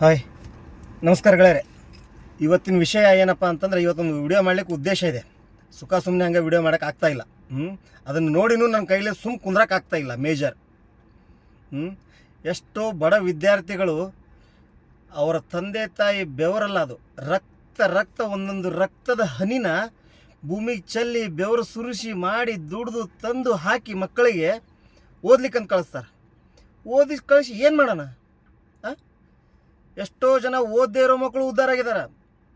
Hi, ನಮಸ್ಕಾರ ಗೆಳೆಯರೆ. ಇವತ್ತಿನ ವಿಷಯ ಏನಪ್ಪ ಅಂತಂದ್ರೆ, ಇವತ್ತೊಂದು ವಿಡಿಯೋ ಮಾಡ್ಲಿಕ್ಕೆ ಉದ್ದೇಶ ಇದೆ. ಸುಮ್ಮನೆ ಹಂಗೆ ವಿಡಿಯೋ ಮಾಡೋಕೆ ಆಗ್ತಾಯಿಲ್ಲ. ಅದನ್ನು ನೋಡಿನೂ ನನ್ನ ಕೈಲಿ ಕುಂದ್ರಕ್ಕೆ ಆಗ್ತಾಯಿಲ್ಲ ಮೇಜರ್. ಎಷ್ಟೋ ಬಡ ವಿದ್ಯಾರ್ಥಿಗಳು ಅವರ ತಂದೆ ತಾಯಿ ಬೆವರಲ್ಲ, ಅದು ರಕ್ತ ಒಂದೊಂದು ರಕ್ತದ ಹನಿನ ಭೂಮಿಗೆ ಚೆಲ್ಲಿ ಬೆವರು ಸುರಿಸಿ ಮಾಡಿ ದುಡ್ದು ತಂದು ಹಾಕಿ ಮಕ್ಕಳಿಗೆ ಓದ್ಲಿಕ್ಕಂತ ಕಳಿಸ್ತಾರೆ. ಕಳಿಸಿ ಏನು ಮಾಡೋಣ? ಎಷ್ಟೋ ಜನ ಓದದೇ ಇರೋ ಮಕ್ಕಳು ಉದ್ಧಾರ ಆಗಿದ್ದಾರೆ.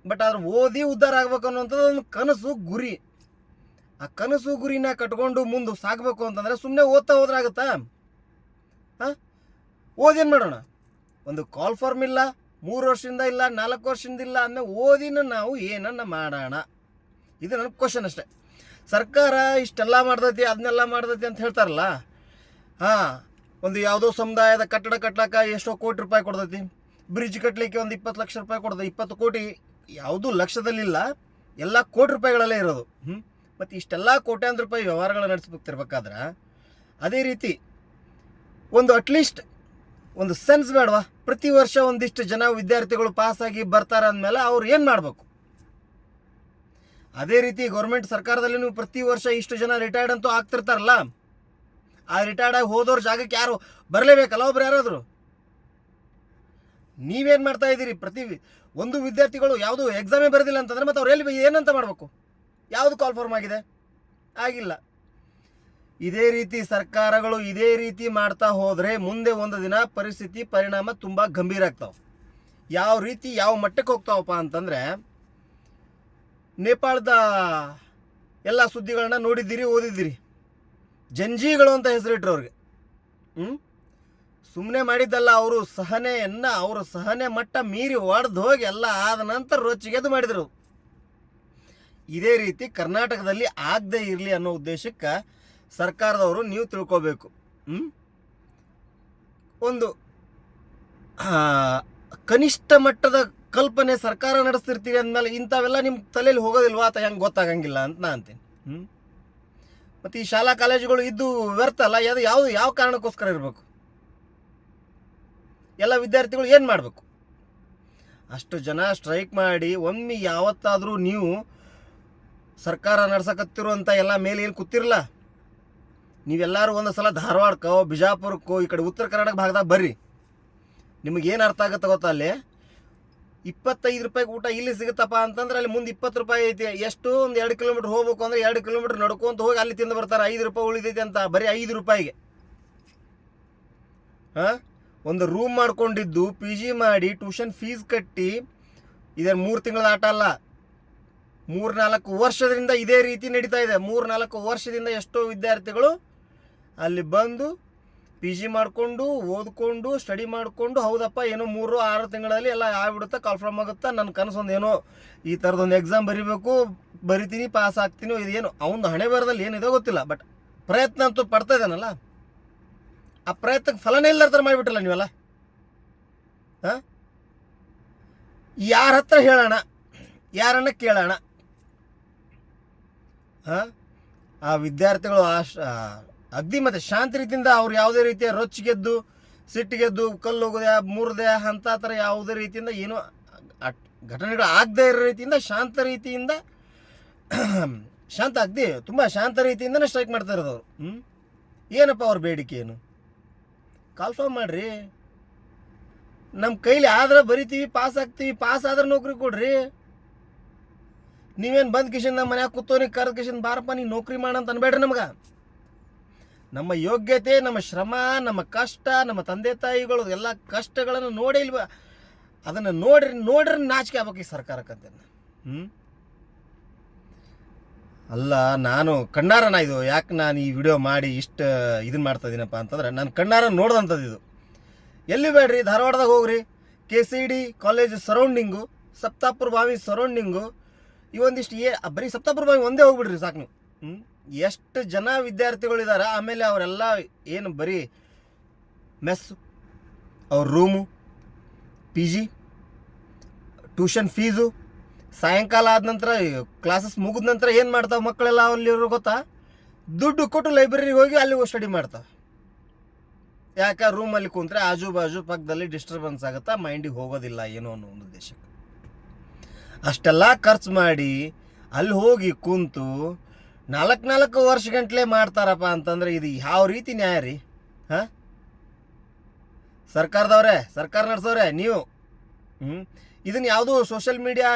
ಬಟ್ ಆದ್ರೆ ಓದಿ ಉದ್ಧಾರ ಆಗ್ಬೇಕು ಅನ್ನೋಂಥದ್ದು ಒಂದು ಕನಸು, ಗುರಿ. ಆ ಕನಸು ಗುರಿನ ಕಟ್ಕೊಂಡು ಮುಂದೆ ಸಾಗಬೇಕು ಅಂತಂದರೆ ಸುಮ್ಮನೆ ಓದ್ತಾ ಹೋದ್ರೆ ಆಗುತ್ತಾ? ಓದೇನು ಮಾಡೋಣ? ಒಂದು ಕಾಲ್ ಫಾರ್ಮ್ ಇಲ್ಲ, 3 ವರ್ಷದಿಂದ ಇಲ್ಲ, 4 ವರ್ಷದಿಂದ ಇಲ್ಲ ಅಂದಮೇಲೆ ಓದಿನ ನಾವು ಏನನ್ನ ಮಾಡೋಣ? ಇದು ನನ್ನ ಕ್ವಶನ್ ಅಷ್ಟೆ. ಸರ್ಕಾರ ಇಷ್ಟೆಲ್ಲ ಮಾಡ್ತೈತಿ, ಅದನ್ನೆಲ್ಲ ಮಾಡ್ತೈತಿ ಅಂತ ಹೇಳ್ತಾರಲ್ಲ. ಒಂದು ಯಾವುದೋ ಸಮುದಾಯದ ಕಟ್ಟಡ ಕಟ್ಲಕ್ಕ ಎಷ್ಟೋ ಕೋಟಿ ರೂಪಾಯಿ ಕೊಡ್ತೈತಿ. ಬ್ರಿಡ್ಜ್ ಕಟ್ಟಲಿಕ್ಕೆ ಒಂದು 20 ಲಕ್ಷ ರೂಪಾಯಿ ಕೊಡ್ತದೆ. 20 ಕೋಟಿ ಯಾವುದೂ ಲಕ್ಷದಲ್ಲಿಲ್ಲ, ಎಲ್ಲ ಕೋಟಿ ರೂಪಾಯಿಗಳಲ್ಲೇ ಇರೋದು. ಮತ್ತು ಇಷ್ಟೆಲ್ಲ ಕೋಟ್ಯಾಂತರ ರೂಪಾಯಿ ವ್ಯವಹಾರಗಳು ನಡೆಸ್ಬೇಕಿರ್ಬೇಕಾದ್ರೆ ಅದೇ ರೀತಿ ಒಂದು ಅಟ್ಲೀಸ್ಟ್ ಒಂದು ಸೆನ್ಸ್ ಬೇಡವಾ? ಪ್ರತಿ ವರ್ಷ ಒಂದಿಷ್ಟು ಜನ ವಿದ್ಯಾರ್ಥಿಗಳು ಪಾಸಾಗಿ ಬರ್ತಾರೆ ಅಂದಮೇಲೆ ಅವ್ರು ಏನು ಮಾಡಬೇಕು? ಅದೇ ರೀತಿ ಗೌರ್ಮೆಂಟ್ ಸರ್ಕಾರದಲ್ಲಿ ನೀವು ಪ್ರತಿ ವರ್ಷ ಇಷ್ಟು ಜನ ರಿಟೈರ್ಡ್ ಅಂತೂ ಆಗ್ತಿರ್ತಾರಲ್ಲ, ಆ ರಿಟೈರ್ಡ್ ಆಗಿ ಹೋದವ್ರ ಜಾಗಕ್ಕೆ ಯಾರು ಬರಲೇಬೇಕಲ್ಲ, ಒಬ್ರು ಯಾರಾದರೂ. ನೀವೇನು ಮಾಡ್ತಾ ಇದ್ದೀರಿ? ಪ್ರತಿ ಒಂದು ವಿದ್ಯಾರ್ಥಿಗಳು ಯಾವುದು ಎಕ್ಸಾಮೇ ಬರೋದಿಲ್ಲ ಅಂತಂದರೆ ಮತ್ತು ಅವ್ರು ಎಲ್ಲಿ ಏನಂತ ಮಾಡಬೇಕು? ಯಾವುದು ಕಾಲ್ ಫಾರ್ಮ್ ಆಗಿದೆ? ಆಗಿಲ್ಲ. ಇದೇ ರೀತಿ ಸರ್ಕಾರಗಳು ಇದೇ ರೀತಿ ಮಾಡ್ತಾ ಹೋದರೆ ಮುಂದೆ ಒಂದು ದಿನ ಪರಿಣಾಮ ತುಂಬ ಗಂಭೀರ ಆಗ್ತಾವೆ. ಯಾವ ರೀತಿ ಯಾವ ಮಟ್ಟಕ್ಕೆ ಹೋಗ್ತಾವಪ್ಪ ಅಂತಂದರೆ, ನೇಪಾಳದ ಎಲ್ಲ ಸುದ್ದಿಗಳನ್ನ ನೋಡಿದ್ದೀರಿ, ಓದಿದ್ದೀರಿ. ಜಂಜೀಗಳು ಅಂತ ಹೆಸರಿಟ್ರು ಅವ್ರಿಗೆ. ಸುಮ್ಮನೆ ಮಾಡಿದ್ದಲ್ಲ, ಅವರು ಸಹನೆ ಮಟ್ಟ ಮೀರಿ ಒಡೆದು ಹೋಗಿ ಎಲ್ಲ ಆದ ನಂತರ ರೊಚ್ಚಿಗೆದು ಮಾಡಿದರು. ಇದೇ ರೀತಿ ಕರ್ನಾಟಕದಲ್ಲಿ ಆಗದೇ ಇರಲಿ ಅನ್ನೋ ಉದ್ದೇಶಕ್ಕೆ ಸರ್ಕಾರದವರು ನೀವು ತಿಳ್ಕೋಬೇಕು. ಒಂದು ಕನಿಷ್ಠ ಮಟ್ಟದ ಕಲ್ಪನೆ ಸರ್ಕಾರ ನಡೆಸ್ತಿರ್ತೀವಿ ಅಂದಮೇಲೆ ಇಂಥವೆಲ್ಲ ನಿಮ್ಮ ತಲೆಯಲ್ಲಿ ಹೋಗೋದಿಲ್ವಾ ಅಂತ ಹೆಂಗೆ ಗೊತ್ತಾಗಂಗಿಲ್ಲ ಅಂತ ನಾನು ಅಂತೀನಿ. ಮತ್ತು ಈ ಶಾಲಾ ಕಾಲೇಜುಗಳು ಇದ್ದು ವ್ಯರ್ಥ ಅಲ್ಲ. ಯಾವ ಕಾರಣಕ್ಕೋಸ್ಕರ ಇರಬೇಕು? ಎಲ್ಲ ವಿದ್ಯಾರ್ಥಿಗಳು ಏನು ಮಾಡಬೇಕು? ಅಷ್ಟು ಜನ ಸ್ಟ್ರೈಕ್ ಮಾಡಿ ಒಮ್ಮೆ ಯಾವತ್ತಾದರೂ ನೀವು ಸರ್ಕಾರ ನಡ್ಸಕತ್ತಿರುವಂಥ ಎಲ್ಲ ಮೇಲೆ ಏನು ಕೂತಿರಲ್ಲ, ನೀವೆಲ್ಲರೂ ಒಂದು ಸಲ ಧಾರವಾಡಕ್ಕೋ ಬಿಜಾಪುರಕ್ಕೋ ಈ ಕಡೆ ಉತ್ತರ ಕರ್ನಾಟಕ ಭಾಗದಾಗ ಬರ್ರಿ. ನಿಮಗೇನು ಅರ್ಥ ಆಗುತ್ತೆ ಗೊತ್ತಾ? ಅಲ್ಲಿ 25 ರೂಪಾಯಿಗೆ ಊಟ ಇಲ್ಲಿ ಸಿಗುತ್ತಪ್ಪ ಅಂತಂದ್ರೆ ಅಲ್ಲಿ ಮುಂದೆ 20 ರೂಪಾಯಿ ಐತಿ. ಎಷ್ಟು ಒಂದು 2 ಕಿಲೋಮೀಟ್ರ್ ಹೋಗ್ಬೇಕು ಅಂದರೆ 2 ಕಿಲೋಮೀಟ್ರ್ ನಡ್ಕೊಂತ ಹೋಗಿ ಅಲ್ಲಿ ತಿಂದು ಬರ್ತಾರೆ. 5 ರೂಪಾಯಿ ಉಳಿದೈತಿ ಅಂತ, ಬರೀ 5 ರೂಪಾಯಿಗೆ. ಒಂದು ರೂಮ್ ಮಾಡ್ಕೊಂಡಿದ್ದು, PG ಮಾಡಿ, ಟ್ಯೂಷನ್ ಫೀಸ್ ಕಟ್ಟಿ, ಇದೇ 3 ತಿಂಗಳ ಆಟ ಅಲ್ಲ, 3-4 ವರ್ಷದಿಂದ ಇದೇ ರೀತಿ ನಡೀತಾ ಇದೆ. 3-4 ವರ್ಷದಿಂದ ಎಷ್ಟೋ ವಿದ್ಯಾರ್ಥಿಗಳು ಅಲ್ಲಿ ಬಂದು PG ಮಾಡಿಕೊಂಡು ಓದ್ಕೊಂಡು ಸ್ಟಡಿ ಮಾಡಿಕೊಂಡು, ಹೌದಪ್ಪ ಏನೋ 3-6 ತಿಂಗಳಲ್ಲಿ ಎಲ್ಲ ಆಗ್ಬಿಡುತ್ತೆ, ಕಾಲ್ಫಾರ್ಮ್ ಆಗುತ್ತೆ, ನನ್ನ ಕನಸೊಂದು ಏನೋ ಈ ಥರದೊಂದು ಎಕ್ಸಾಮ್ ಬರಿತೀನಿ, ಪಾಸ್ ಆಗ್ತೀನಿ. ಇದೇನು ಅವನು ಹಣೆ ಬರದಲ್ಲಿ ಏನಿದೆ ಗೊತ್ತಿಲ್ಲ, ಬಟ್ ಪ್ರಯತ್ನ ಅಂತೂ ಪಡ್ತಾ ಇದ್ದಾನಲ್ಲ. ಆ ಪ್ರಯತ್ನಕ್ಕೆ ಫಲನೇ ಇಲ್ಲದ ಥರ ಮಾಡಿಬಿಟ್ಟಲ್ಲ ನೀವೆಲ್ಲ. ಯಾರ ಹತ್ರ ಹೇಳೋಣ? ಯಾರನ್ನ ಕೇಳೋಣ? ಆ ವಿದ್ಯಾರ್ಥಿಗಳು ಅಗ್ದಿ ಮತ್ತು ಶಾಂತಿ ರೀತಿಯಿಂದ ಅವ್ರು ಯಾವುದೇ ರೀತಿಯ ರೊಚ್ಚಿಗೆದ್ದು, ಸಿಟ್ಟಿಗೆದ್ದು, ಕಲ್ಲು ಹೋಗೋದೆ, ಮುರಿದೆ ಅಂತ ಥರ ಯಾವುದೇ ರೀತಿಯಿಂದ ಏನೋ ಘಟನೆಗಳು ಆಗದೇ ಇರೋ ರೀತಿಯಿಂದ ತುಂಬ ಶಾಂತ ರೀತಿಯಿಂದನೇ ಸ್ಟ್ರೈಕ್ ಮಾಡ್ತಾ ಇರೋದು ಅವರು. ಏನಪ್ಪ ಅವ್ರ ಬೇಡಿಕೆ ಏನು? ಕಾಲ್ಫಾರ್ಮ್ ಮಾಡಿರಿ. ನಮ್ಮ ಕೈಲಿ ಆದ್ರೆ ಬರಿತೀವಿ, ಪಾಸ್ ಆಗ್ತೀವಿ. ಪಾಸ್ ಆದ್ರೆ ನೌಕರಿ ಕೊಡ್ರಿ. ನೀವೇನು ಬಂದು ಕಿಶನ್ ನಮ್ಮ ಮನ್ಯಾಗ ಕೂತೋನಿ ಕರೆದು ಕಿಶನ್ ಬಾರಪ್ಪ ನೀನು ನೌಕರಿ ಮಾಡಂತ ಅನ್ಬೇಡ್ರಿ. ನಮ್ಗೆ ನಮ್ಮ ಯೋಗ್ಯತೆ, ನಮ್ಮ ಶ್ರಮ, ನಮ್ಮ ಕಷ್ಟ, ನಮ್ಮ ತಂದೆ ತಾಯಿಗಳು ಎಲ್ಲ ಕಷ್ಟಗಳನ್ನು ನೋಡಿ ಇಲ್ವ, ಅದನ್ನು ನೋಡ್ರಿ ನಾಚಿಕೆ ಆಗ್ಬೇಕು ಈ ಸರ್ಕಾರಕ್ಕಂತ. ಅಲ್ಲ, ನಾನು ಕಣ್ಣಾರನ ಇದು ಯಾಕೆ ನಾನು ಈ ವಿಡಿಯೋ ಮಾಡಿ ಇಷ್ಟು ಇದನ್ನು ಮಾಡ್ತಾ ಇದ್ದೀನಪ್ಪ ಅಂತಂದ್ರೆ, ನಾನು ಕಣ್ಣಾರ ನೋಡ್ದಂಥದ್ದು ಇದು. ಎಲ್ಲಿ ಬೇಡ್ರಿ, ಧಾರವಾಡದಾಗ ಹೋಗ್ರಿ, KCD ಕಾಲೇಜ್ ಸರೌಂಡಿಂಗು, ಸಪ್ತಾಪುರ ಬಾವಿ ಸರೌಂಡಿಂಗು, ಇವೊಂದಿಷ್ಟು ಬರೀ ಸಪ್ತಾಪುರ ಬಾವಿ ಒಂದೇ ಹೋಗ್ಬಿಡ್ರಿ ಸಾಕು ನೀವು. ಎಷ್ಟು ಜನ ವಿದ್ಯಾರ್ಥಿಗಳಿದ್ದಾರೆ. ಆಮೇಲೆ ಅವರೆಲ್ಲ ಏನು ಬರೀ ಮೆಸ್ಸು, ಅವ್ರ ರೂಮು, PG, ಟ್ಯೂಷನ್ ಫೀಸು, ಸಾಯಂಕಾಲ ಆದ ನಂತರ ಕ್ಲಾಸಸ್ ಮುಗಿದ ನಂತರ ಏನು ಮಾಡ್ತಾವೆ ಮಕ್ಕಳೆಲ್ಲ ಅಲ್ಲಿರೋ ಗೊತ್ತಾ? ದುಡ್ಡು ಕೊಟ್ಟು ಲೈಬ್ರರಿಗೆ ಹೋಗಿ ಅಲ್ಲಿ ಸ್ಟಡಿ ಮಾಡ್ತಾವೆ. ಯಾಕೆ ರೂಮಲ್ಲಿ ಕುಂತ್ರೆ ಆಜು ಬಾಜು ಪಕ್ಕದಲ್ಲಿ ಡಿಸ್ಟರ್ಬೆನ್ಸ್ ಆಗುತ್ತಾ, ಮೈಂಡಿಗೆ ಹೋಗೋದಿಲ್ಲ ಏನೋ ಅನ್ನೋ ಒಂದು ಉದ್ದೇಶಕ್ಕೆ ಅಷ್ಟೆಲ್ಲ ಖರ್ಚು ಮಾಡಿ ಅಲ್ಲಿ ಹೋಗಿ ಕುಂತು 4 ವರ್ಷ ಗಂಟ್ಲೆ ಮಾಡ್ತಾರಪ್ಪ ಅಂತಂದ್ರೆ ಇದು ಯಾವ ರೀತಿ ನ್ಯಾಯ ರೀ? ಹಾಂ, ಸರ್ಕಾರದವ್ರೆ, ಸರ್ಕಾರ ನಡೆಸೋರೆ ನೀವು. ಇದನ್ನು ಯಾವುದೂ ಸೋಷಿಯಲ್ ಮೀಡಿಯಾ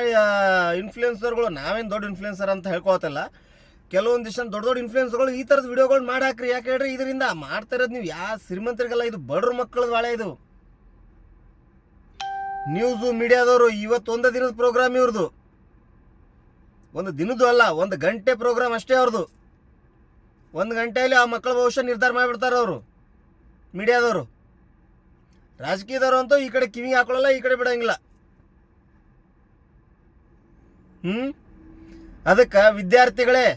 ಇನ್ಫ್ಲೂಯೆನ್ಸರ್ಗಳು, ನಾವೇನು ದೊಡ್ಡ ಇನ್ಫ್ಲೂಯೆನ್ಸರ್ ಅಂತ ಹೇಳ್ಕೊತಲ್ಲ, ಕೆಲವೊಂದಿಷ್ಟು ದೊಡ್ಡ ಇನ್ಫ್ಲೂಯೆನ್ಸರ್ಗಳು ಈ ಥರದ ವಿಡಿಯೋಗಳು ಮಾಡಿ ಹಾಕ್ರಿ. ಯಾಕೆ ಹೇಳ್ರಿ, ಇದರಿಂದ ಮಾಡ್ತಾ ಇರೋದು ನೀವು ಯಾವ ಶ್ರೀಮಂತರಿಗೆಲ್ಲ, ಇದು ಬಡ್ರ ಮಕ್ಕಳದ ಬಾಳೆ. ಇದು ನ್ಯೂಸು ಮೀಡಿಯಾದವರು ಇವತ್ತು ಒಂದು ದಿನದ ಪ್ರೋಗ್ರಾಮ್ ಇವ್ರದ್ದು, ಒಂದು ದಿನದ್ದು ಅಲ್ಲ, 1 ಗಂಟೆ ಪ್ರೋಗ್ರಾಮ್ ಅಷ್ಟೇ ಅವ್ರದ್ದು. 1 ಗಂಟೆಯಲ್ಲಿ ಆ ಮಕ್ಕಳ ಭವಿಷ್ಯ ನಿರ್ಧಾರ ಮಾಡಿಬಿಡ್ತಾರೆ ಅವರು ಮೀಡಿಯಾದವರು. ರಾಜಕೀಯದವರು ಅಂತೂ ಈ ಕಡೆ ಕಿವಿ ಹಾಕೊಳ್ಳಲ್ಲ, ಈ ಕಡೆ ಬಿಡೋಂಗಿಲ್ಲ. ಅದಕ್ಕೆ ವಿದ್ಯಾರ್ಥಿಗಳೇ,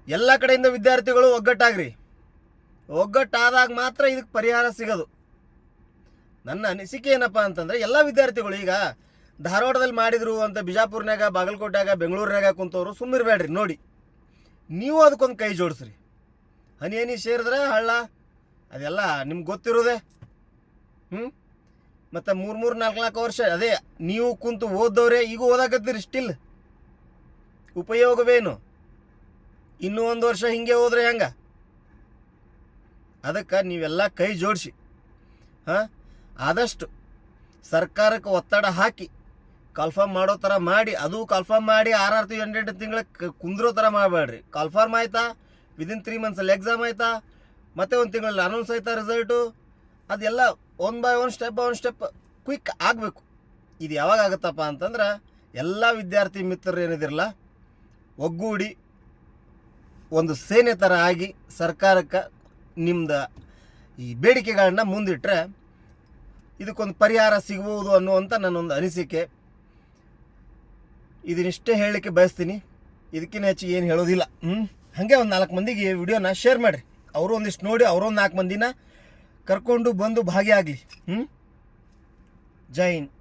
ಎಲ್ಲ ಕಡೆಯಿಂದ ವಿದ್ಯಾರ್ಥಿಗಳು ಒಗ್ಗಟ್ಟಾಗ್ರಿ. ಒಗ್ಗಟ್ಟಾದಾಗ ಮಾತ್ರ ಇದಕ್ಕೆ ಪರಿಹಾರ ಸಿಗೋದು. ನನ್ನ ಅನಿಸಿಕೆ ಏನಪ್ಪ ಅಂತಂದರೆ, ಎಲ್ಲ ವಿದ್ಯಾರ್ಥಿಗಳು ಈಗ ಧಾರವಾಡದಲ್ಲಿ ಮಾಡಿದ್ರು ಅಂತ ಬಿಜಾಪುರ್ನಾಗ, ಬಾಗಲಕೋಟೆಯಾಗ, ಬೆಂಗಳೂರಿನಾಗ ಕುಂತವರು ಸುಮ್ಮಿರಬೇಡ್ರಿ. ನೋಡಿ, ನೀವು ಅದಕ್ಕೊಂದು ಕೈ ಜೋಡಿಸ್ರಿ. ಹನಿ ಸೇರಿದ್ರೆ ಹಳ್ಳ, ಅದೆಲ್ಲ ನಿಮ್ಗೆ ಗೊತ್ತಿರೋದೆ. ಮತ್ತು 3-4 ವರ್ಷ ಅದೇ ನೀವು ಕುಂತು ಓದೋರೆ ಈಗ ಓದಾಕತ್ತೀರಿ ಸ್ಟಿಲ್. ಉಪಯೋಗವೇನು? ಇನ್ನೂ 1 ವರ್ಷ ಹಿಂಗೆ ಹೋದ್ರೆ ಹೆಂಗೆ? ಅದಕ್ಕೆ ನೀವೆಲ್ಲ ಕೈ ಜೋಡಿಸಿ ಆದಷ್ಟು ಸರ್ಕಾರಕ್ಕೆ ಒತ್ತಡ ಹಾಕಿ ಕಾಲ್ಫಾರ್ಮ್ ಮಾಡೋ ಥರ ಮಾಡಿ, ಅದು ಕಾಲ್ಫಾರ್ಮ್ ಮಾಡಿ 6-8 ತಿಂಗಳ ಕುಂದ್ರೋ ಥರ ಮಾಡಬೇಡ್ರಿ. ಕಾಲ್ಫಾರ್ಮ್ ಆಯಿತಾ, ವಿದಿನ್ 3 ಮಂತ್ಸಲ್ಲಿ ಎಕ್ಸಾಮ್ ಆಯಿತಾ, ಮತ್ತೆ 1 ತಿಂಗಳಲ್ಲಿ ಅನೌನ್ಸ್ ಆಯ್ತಾ ರಿಸಲ್ಟು, ಅದೆಲ್ಲ 1 ಬೈ 1 ಸ್ಟೆಪ್ ಕ್ವಿಕ್ ಆಗಬೇಕು. ಇದು ಯಾವಾಗ ಆಗುತ್ತಪ್ಪ ಅಂತಂದ್ರೆ, ಎಲ್ಲ ವಿದ್ಯಾರ್ಥಿ ಮಿತ್ರರು ಏನಿದಿರಲ್ಲ ಒಗ್ಗೂಡಿ ಒಂದು ಸೇನೆ ಥರ ಆಗಿ ಸರ್ಕಾರಕ್ಕೆ ನಿಮ್ದು ಈ ಬೇಡಿಕೆಗಳನ್ನ ಮುಂದಿಟ್ಟರೆ ಇದಕ್ಕೊಂದು ಪರಿಹಾರ ಸಿಗ್ಬೋದು ಅನ್ನುವಂಥ ನನ್ನೊಂದು ಅನಿಸಿಕೆ. ಇದನ್ನಿಷ್ಟೇ ಹೇಳಲಿಕ್ಕೆ ಬಯಸ್ತೀನಿ, ಇದಕ್ಕಿಂತ ಹೆಚ್ಚಿಗೆ ಏನು ಹೇಳೋದಿಲ್ಲ. ಹಾಗೆ ಒಂದು 4 ಮಂದಿಗೆ ಈ ವಿಡಿಯೋನ ಶೇರ್ ಮಾಡಿರಿ. ಅವರು ಒಂದಿಷ್ಟು ನೋಡಿ ಅವರೊಂದು 4 ಮಂದಿನ ಕರ್ಕೊಂಡು ಬಂದು ಭಾಗಿಯಾಗಲಿ. ಜೈ ಹಿಂದ್.